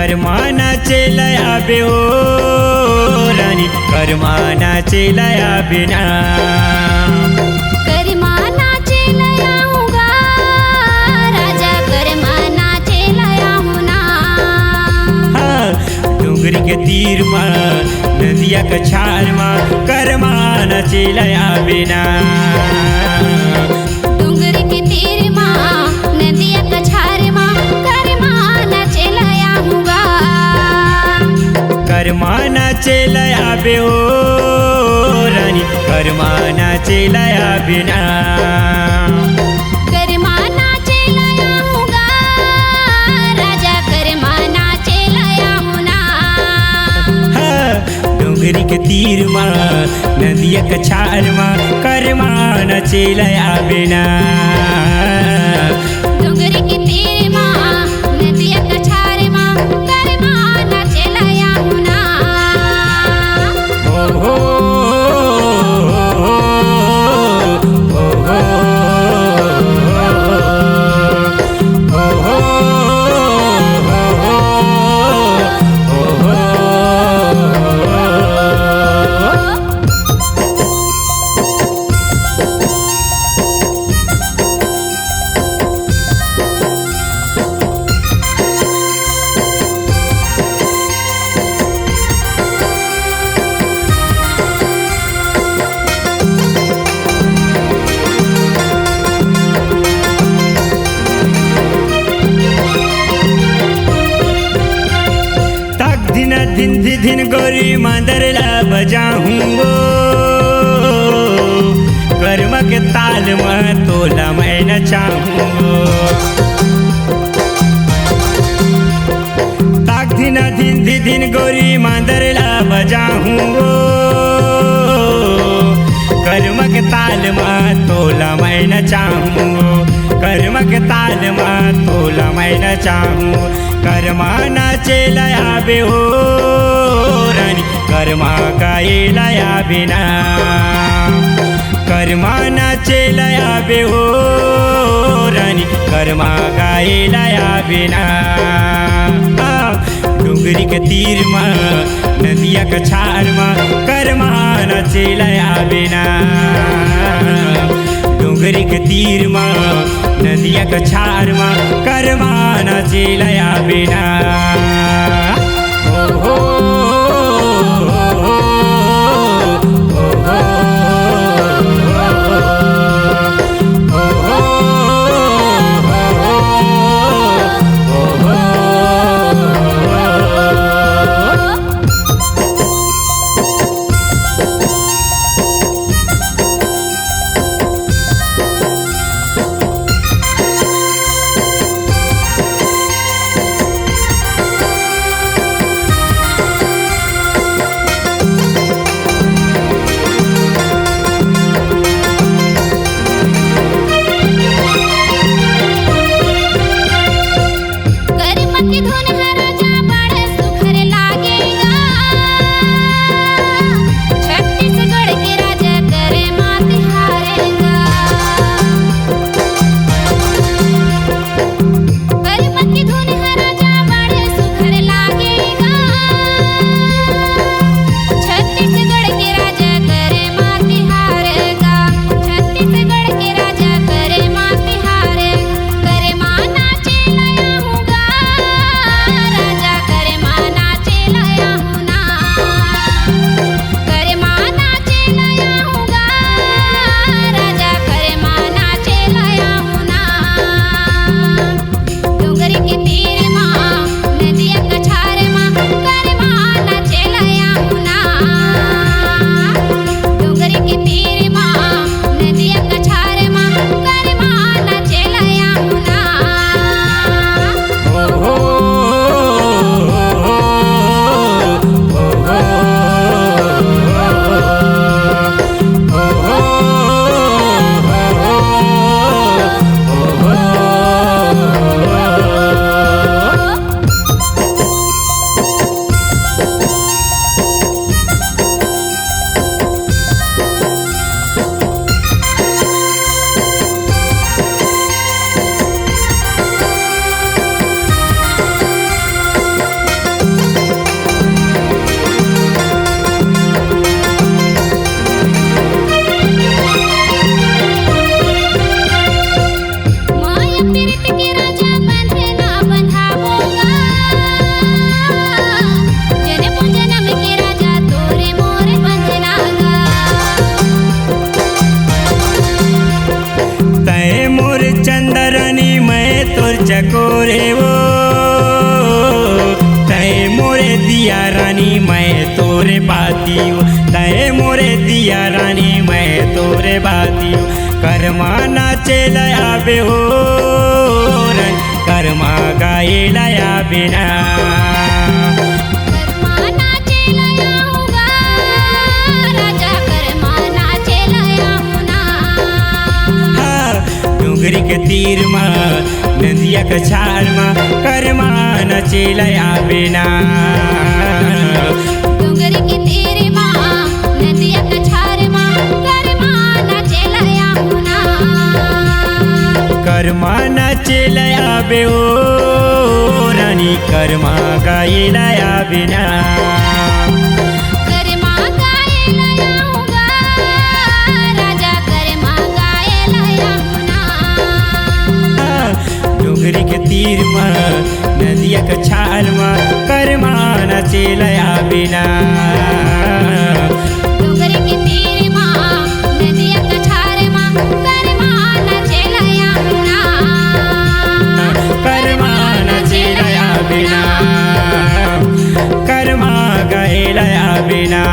कर्मानाचे लयाबे हो राणी कर्मानाचे लयाबे ना कर्मानाचे लयाहुगा राजा कर्मानाचे लयाहुना डोंगरी के तीर मा नदिया का छाल मा कर्मानाचे लयाबे ना डोंगरी के तीर मा नदिया का छाल मा कर्मानाचे लयाहुगा कर्मानाचे लयाबे हो राणी कर्मानाचे लयाबे ना कर्मानाचे लयाहुगा राजा कर्मानाचे लयाहुना डोंगरी के तीर मा नदिया का छाल मा कर्मानाचे लयाबे ना डोंगरी के तीर मा नदिया का छाल मा कर्मानाचे लयाहुना हो हो दिन दिन गोरी मांदरला बजाऊंगो कर्म के ताल में तोला मैं नचाऊंगो ताक दिन गोरी मांदरला बजाऊंगो कर्म के ताल में तोला मैं नचाऊंगो कर्म के ताल में तोला मैं नचाऊं कर्मानाचे लयाबे हो राणी कर्मा काय लयाबे ना कर्मानाचे लयाबे हो राणी कर्मा काय लयाबे ना डोंगरी के तीर मा नदिया का छाल मा कर्मानाचे लयाबे ना डोंगरी के तीर मा नदिया का छाल मा कर्मानाचे लयाबे ना हो हो कर्मा नाचेलया बेहोर कर्मा गायलया बिना कर्मा नाचेलया हुगा राजा कर्मा नाचेलया हुना डोंगरी के तीर में नदिया के छाल में कर्मा नाचेलया बिना डोंगरी के तीर में नदिया के छाल में कर्मा नाचेलया हुना कर्मा नाचेलया बेहोरानी कर्मा गायलया बिना कर्मा गायलया हुगा राजा कर्मा गायलया हुना डोंगरी के तीर में नदिया के छाल में कर्मा नाचेलया बिना डोंगरी के तीर में नदिया के छाल में कर्मा नाचेलया हुना कर्मा नाचेलया बिना कर्मा गायलया बिना।